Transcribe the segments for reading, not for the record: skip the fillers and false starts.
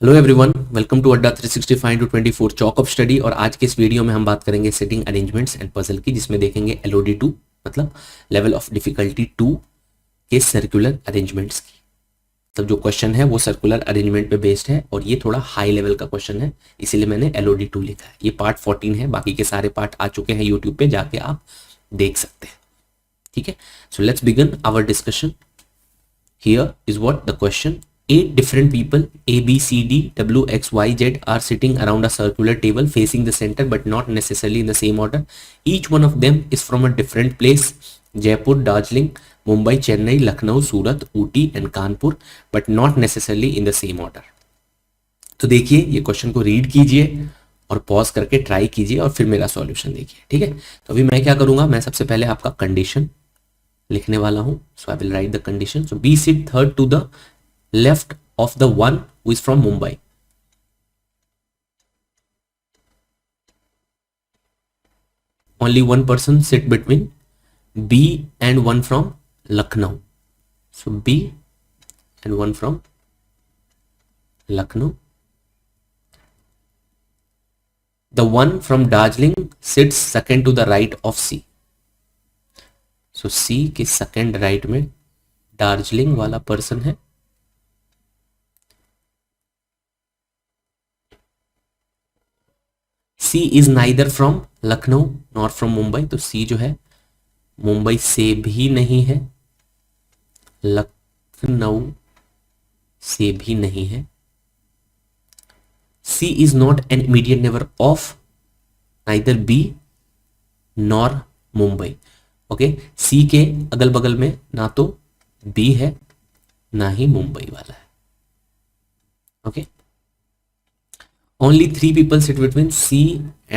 Hello everyone, welcome to अड्डा 365 to 24 chalk of study. और आज के इस वीडियो में हम बात करेंगे सेटिंग अरेंजमेंट्स एंड पजल की, जिसमें देखेंगे LOD2 मतलब लेवल ऑफ डिफिकल्टी 2 के सर्कुलर अरेंजमेंट्स की। मतलब जो क्वेश्चन है वो सर्कुलर अरेंजमेंट पे बेस्ड है और ये थोड़ा हाई लेवल का क्वेश्चन है, इसीलिए मैंने LOD2 लिखा है। ये पार्ट 14 है, बाकी के सारे पार्ट आ चुके हैं यूट्यूब पे, जाके आप देख सकते हैं। ठीक है, so let's begin our discussion. Here is what the question: 8 different people A, B, C, D, W, X, Y, Z are sitting around a circular table facing the center but not necessarily in the same order. Each one of them is from a different place: Jaipur, Darjeeling, Mumbai, Chennai, Lucknow, Surat, Ooty and Kanpur, but not necessarily in the same order. तो देखिए, ये question को read कीजिए और pause करके try कीजिए और फिर मेरा सॉल्यूशन देखिए। ठीक है, तो अभी मैं क्या करूंगा, मैं सबसे पहले आपका कंडीशन लिखने वाला हूं। So I will write the condition. So B sit third to the left of the one who is from Mumbai. Only one person sit between B and one from Lucknow. So B and one from Lucknow. The one from Darjeeling sits second to the right of C. So C के second right में Darjeeling वाला person है। C is neither from Lucknow nor from Mumbai, तो C जो है मुंबई से भी नहीं है, लखनऊ से भी नहीं है। C is not an immediate neighbor of neither B nor Mumbai. Okay, C के अगल बगल में ना तो B है ना ही मुंबई वाला है। Okay, Only 3 people sit between C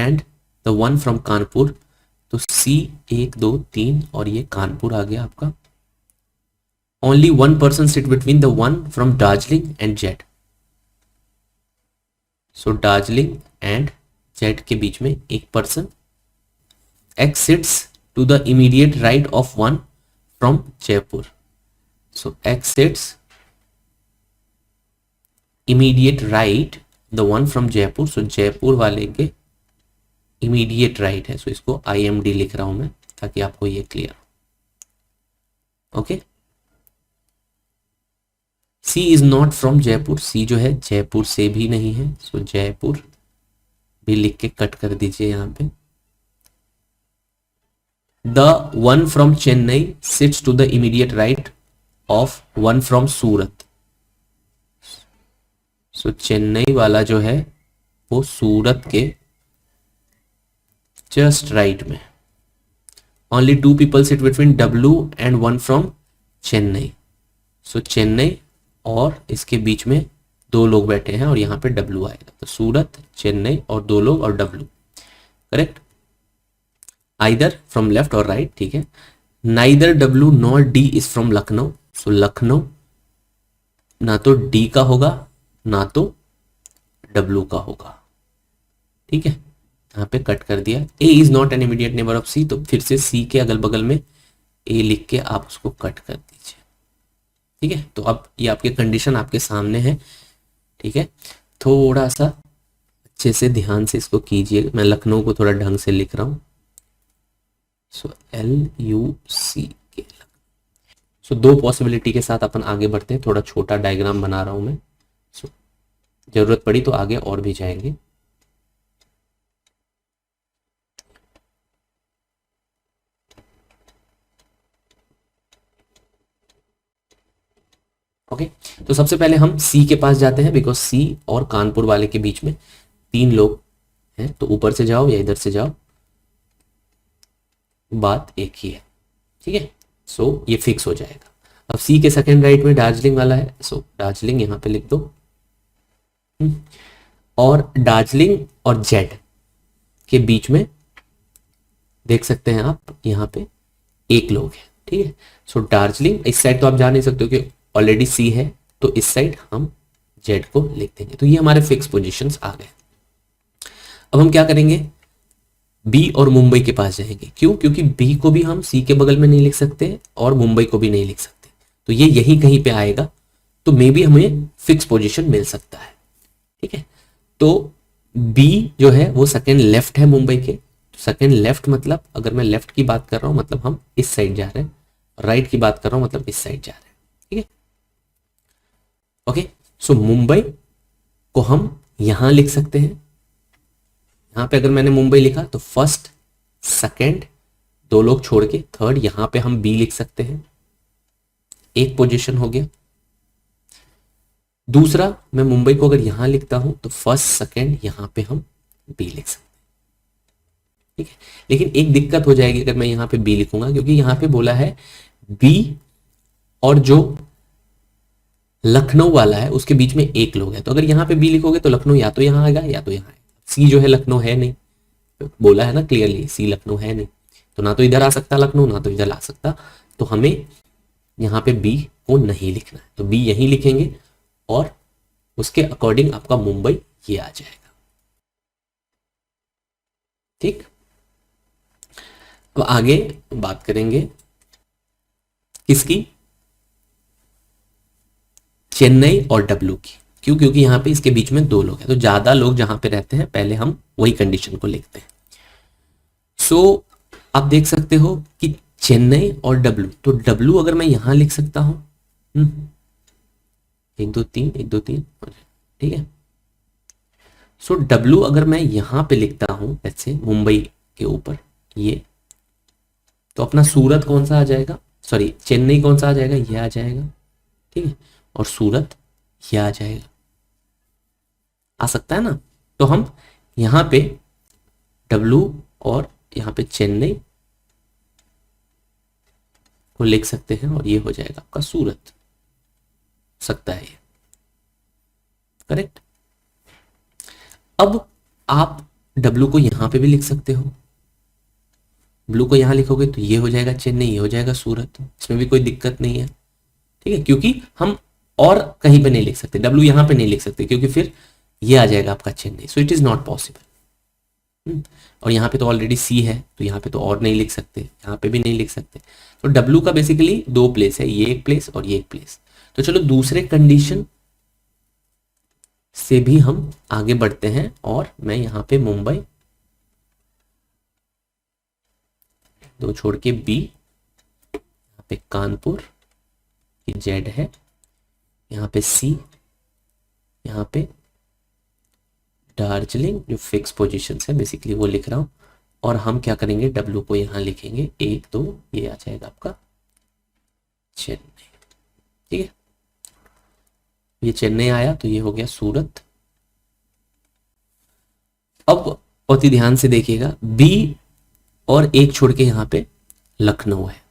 and the one from Kanpur. तो C 1 2 3 और ये कानपुर आ गया आपका। Only one person sit between the one from Darjeeling and Z। So Darjeeling and Z के बीच में एक person. X sits to the immediate right of one from Jaipur। So X sits immediate right the one from Jaipur. So Jaipur वाले के immediate right है, सो इसको IMD लिख रहा हूं मैं ताकि आपको ये क्लियर हो। Okay, C is not from Jaipur. C जो है जयपुर से भी नहीं है, सो जयपुर भी लिख के कट कर दीजिए यहां पे। The one from Chennai sits to the immediate right of one from Surat. So Chennai वाला जो है वो सूरत के जस्ट राइट में। Only 2 people sit between W and one from Chennai. So Chennai और इसके बीच में 2 लोग बैठे हैं और यहाँ पे W आएगा, तो सूरत, चेन्नई और 2 लोग और W। Correct, either from left और राइट। ठीक है, neither W nor D is from Lucknow. So Lucknow ना तो D का होगा ना तो W का होगा। ठीक है, यहां पे कट कर दिया। A is not an immediate neighbour of C, तो फिर से C के अगल बगल में A लिख के आप उसको कट कर दीजिए। ठीक है, तो अब ये आपके कंडीशन आपके सामने है। ठीक है, थोड़ा सा अच्छे से ध्यान से इसको कीजिए। मैं लखनऊ को थोड़ा ढंग से लिख रहा हूं। सो LUC के। सो 2 पॉसिबिलिटी के साथ अपन आगे बढ़ते हैं। थोड़ा छोटा डायग्राम बना रहा हूं मैं, जरूरत पड़ी तो आगे और भी जाएंगे। ओके, तो सबसे पहले हम C के पास जाते हैं, बिकॉज C और कानपुर वाले के बीच में 3 लोग हैं। तो ऊपर से जाओ या इधर से जाओ, बात एक ही है। ठीक है, सो ये फिक्स हो जाएगा। अब C के सेकंड राइट में दार्जिलिंग वाला है, सो दार्जिलिंग यहां पे लिख दो। और दार्जिलिंग और जेड के बीच में देख सकते हैं आप यहाँ पे 1 लोग है। ठीक है, सो दार्जिलिंग इस साइड तो आप जा नहीं सकते कि ऑलरेडी C है, तो इस साइड हम जेड को लिख देंगे। तो ये हमारे फिक्स पोजीशंस आ गए। अब हम क्या करेंगे, B और मुंबई के पास जाएंगे। क्यों? क्योंकि B को भी हम C के बगल में नहीं लिख सकते और मुंबई को भी नहीं लिख सकते, तो ये यही कहीं पे आएगा। तो मे बी हमें फिक्स पोजीशन मिल सकता है। ठीक है, तो बी जो है वो सेकंड लेफ्ट है मुंबई के। सेकंड लेफ्ट मतलब अगर मैं लेफ्ट की बात कर रहा हूं मतलब हम इस साइड जा रहे हैं, राइट की बात कर रहा हूं मतलब इस साइड जा रहे हैं। ठीक है, ओके। सो मुंबई को हम यहां लिख सकते हैं। यहां पे अगर मैंने मुंबई लिखा तो फर्स्ट सेकंड दो लोग छोड़ के थर्ड, यहां पे हम बी लिख सकते हैं, एक पोजीशन हो गया। दूसरा, मैं मुंबई को अगर यहां लिखता हूं तो फर्स्ट सेकंड यहां पे हम बी लिख सकते हैं। ठीक है, लेकिन एक दिक्कत हो जाएगी अगर मैं यहां पे बी लिखूंगा, क्योंकि यहां पे बोला है बी और जो लखनऊ वाला है उसके बीच में एक लोग है, तो अगर यहां पे बी लिखोगे तो लखनऊ या तो यहां आएगा या तो यहां आएगा। सी जो है लखनऊ है नहीं, बोला है ना क्लियरली, सी लखनऊ है नहीं, तो ना तो इधर आ सकता लखनऊ ना तो इधर आ सकता, तो हमें यहां पे बी को नहीं लिखना है, तो बी यहीं लिखेंगे और उसके अकॉर्डिंग आपका मुंबई ये आ जाएगा। ठीक, अब आगे बात करेंगे किसकी, चेन्नई और डब्ल्यू की। क्यों? क्योंकि यहां पे इसके बीच में दो लोग हैं, तो ज्यादा लोग जहां पे रहते हैं पहले हम वही कंडीशन को लिखते हैं। सो आप देख सकते हो कि चेन्नई और डब्ल्यू, तो डब्ल्यू अगर मैं यहां लिख सकता हूं, 1 2 3 1 2 3, ठीक है। सो डब्ल्यू अगर मैं यहां पे लिखता हूं ऐसे मुंबई के ऊपर ये, तो अपना सूरत कौन सा आ जाएगा, सॉरी चेन्नई कौन सा आ जाएगा, ये आ जाएगा। ठीक है, और सूरत ये आ जाएगा, आ सकता है ना। तो हम यहां पे डब्ल्यू और यहां पे चेन्नई को लिख सकते हैं और ये हो जाएगा आपका सूरत, सकता है ये, करेक्ट। अब आप डब्ल्यू को यहां पे भी लिख सकते हो, ब्लू को यहां लिखोगे तो ये हो जाएगा चेन्नई, ये हो जाएगा सूरत, इसमें भी कोई दिक्कत नहीं है। ठीक है, क्योंकि हम और कहीं पे नहीं लिख सकते, डब्ल्यू यहां पे नहीं लिख सकते क्योंकि फिर ये आ जाएगा आपका Chennai, so it is not possible. और यहाँ पे तो ऑलरेडी सी है तो यहाँ पे तो और नहीं लिख सकते, यहाँ पे भी नहीं लिख सकते। तो डब्ल्यू का बेसिकली दो प्लेस है, ये एक प्लेस और ये एक प्लेस। तो चलो दूसरे कंडीशन से भी हम आगे बढ़ते हैं और मैं यहाँ पे मुंबई दो छोड़ के बी, यहाँ पे कानपुर, ये जेड है, यहाँ पे सी, यहाँ पे दार्जिलिंग जो फिक्स पोजीशन है बेसिकली वो लिख रहा हूं। और हम क्या करेंगे, डब्ल्यू को यहां लिखेंगे 1 2, ये आ जाएगा आपका चेन्नई। ठीक है, ये चेन्नई आया तो ये हो गया सूरत। अब बहुत ही ध्यान से देखिएगा, बी और एक छोड़ के यहां पे लखनऊ है।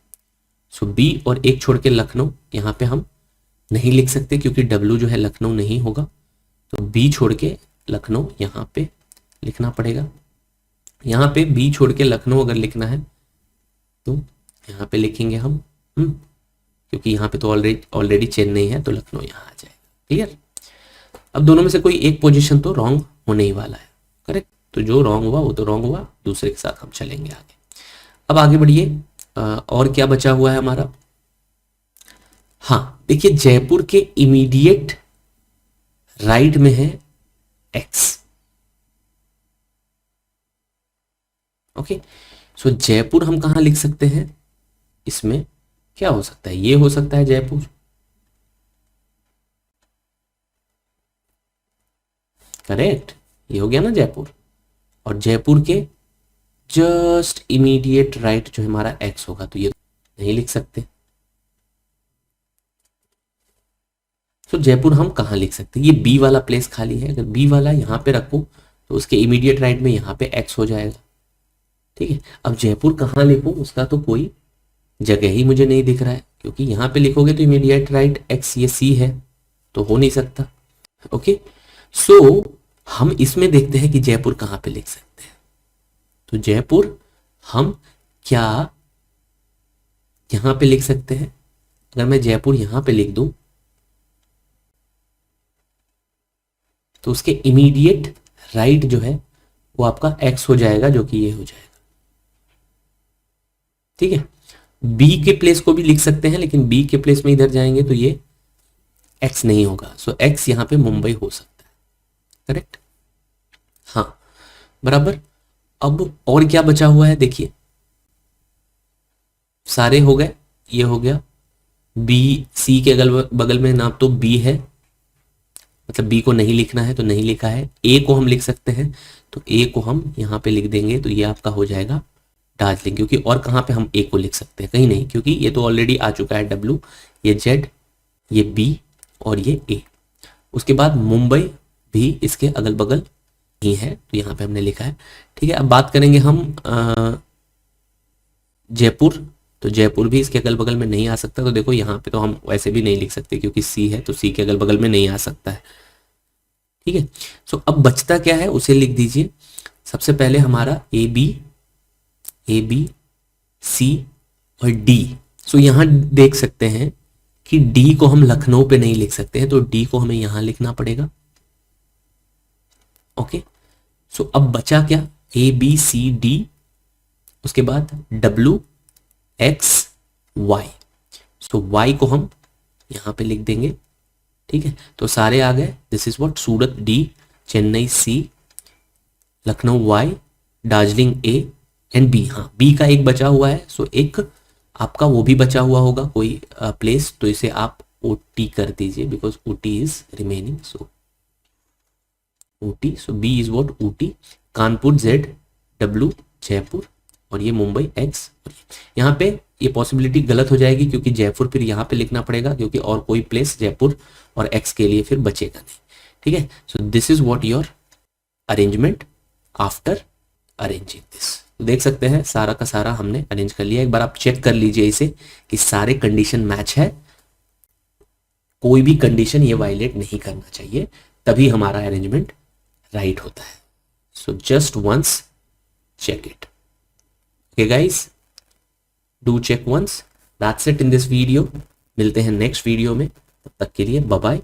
सो बी और एक छोड़ के लखनऊ यहां पे हम नहीं लिख सकते क्योंकि डब्ल्यू जो है लखनऊ नहीं होगा, तो बी छोड़ के लखनऊ यहां पे लिखना पड़ेगा। यहां पे बी छोड़ के लखनऊ अगर लिखना है तो यहां पे लिखेंगे हम, क्योंकि यहां पे तो ऑलरेडी चेन्नई है तो लखनऊ यहां आ जाएगा। क्लियर? अब दोनों में से कोई एक पोजीशन तो रॉन्ग होने ही वाला है, करेक्ट। तो जो रॉन्ग हुआ वो तो रॉन्ग हुआ, दूसरे के साथ हम चलेंगे आगे। अब आगे बढ़िए, और क्या बचा हुआ है हमारा। हाँ देखिए, जयपुर के इमीडिएट राइट में है एक्स। ओके, सो जयपुर हम कहां लिख सकते हैं, इसमें क्या हो सकता है, ये हो सकता है जयपुर, करेक्ट, ये हो गया ना जयपुर। और जयपुर के जस्ट इमीडिएट राइट जो हमारा एक्स होगा तो ये नहीं लिख सकते। तो जयपुर हम कहां लिख सकते हैं, ये बी वाला प्लेस खाली है, अगर बी वाला यहां पे रखो तो उसके इमीडिएट राइट में यहां पे एक्स हो जाएगा। ठीक है, अब जयपुर कहां लिखूं उसका तो कोई जगह ही मुझे नहीं दिख रहा है, क्योंकि यहां पे लिखोगे तो इमीडिएट राइट एक्स ये सी है तो हो नहीं सकता। ओके, सो हम इसमें देखते हैं कि जयपुर कहां पे लिख सकते हैं। तो जयपुर हम क्या यहां पे लिख सकते हैं, अगर मैं जयपुर यहां पे लिख दूं तो उसके इमीडिएट राइट जो है वो आपका एक्स हो जाएगा, जो कि ये हो जाएगा। ठीक है, बी के प्लेस को भी लिख सकते हैं, लेकिन बी के प्लेस में इधर जाएंगे तो ये एक्स नहीं होगा, सो एक्स यहां पे मुंबई हो सकता है। करेक्ट, हाँ बराबर। अब और क्या बचा हुआ है देखिए, सारे हो गए, ये हो गया। बी सी के अगल बगल में ना तो बी है, मतलब बी को नहीं लिखना है तो नहीं लिखा है। ए को हम लिख सकते हैं, तो ए को हम यहाँ पे लिख देंगे, तो ये आपका हो जाएगा दार्जिलिंग, क्योंकि और कहाँ पे हम ए को लिख सकते हैं, कहीं नहीं, क्योंकि ये तो ऑलरेडी आ चुका है डब्लू, ये जेड, ये बी और ये ए। उसके बाद मुंबई भी इसके अगल बगल ही है, तो यहाँ पे हमने लिखा है। ठीक है, अब बात करेंगे हम जयपुर, तो जयपुर भी इसके अगल बगल में नहीं आ सकता, तो देखो यहाँ पे तो हम वैसे भी नहीं लिख सकते क्योंकि सी है, तो सी के अगल बगल में नहीं आ सकता है। ठीक है, सो अब बचता क्या है उसे लिख दीजिए। सबसे पहले हमारा ए बी सी और डी। सो यहाँ देख सकते हैं कि डी को हम लखनऊ पे नहीं लिख सकते हैं, तो डी को हमें यहां लिखना पड़ेगा। ओके, सो अब बचा क्या, ए बी सी डी, उसके बाद डब्ल्यू एक्स वाई। सो वाई को हम यहां पे लिख देंगे। ठीक है, तो सारे आ गए। This is what, Surat D, Chennai C, Lucknow Y, Darjeeling A and B. हाँ, बी का एक बचा हुआ है, सो एक आपका वो भी बचा हुआ होगा कोई प्लेस, तो इसे आप ओ टी कर दीजिए, because O T is remaining. So Ooty, so B is what Ooty, Kanpur Z, W Jaipur, और ये मुंबई एक्स। यहाँ पे ये पॉसिबिलिटी गलत हो जाएगी क्योंकि जयपुर फिर यहाँ पे लिखना पड़ेगा, क्योंकि और कोई प्लेस जयपुर और एक्स के लिए फिर बचेगा नहीं। ठीक है, so this is what your arrangement after arranging this. देख सकते हैं सारा का सारा हमने अरेंज कर लिया। एक बार आप चेक कर लीजिए इसे कि सारे कंडीशन मैच है, कोई भी कंडीशन ये वायलेट नहीं करना चाहिए, तभी हमारा अरेंजमेंट राइट होता है। So just once check it. Okay guys, do check once. That's it in this video. मिलते हैं नेक्स्ट वीडियो में, तब तक के लिए बाय बाय।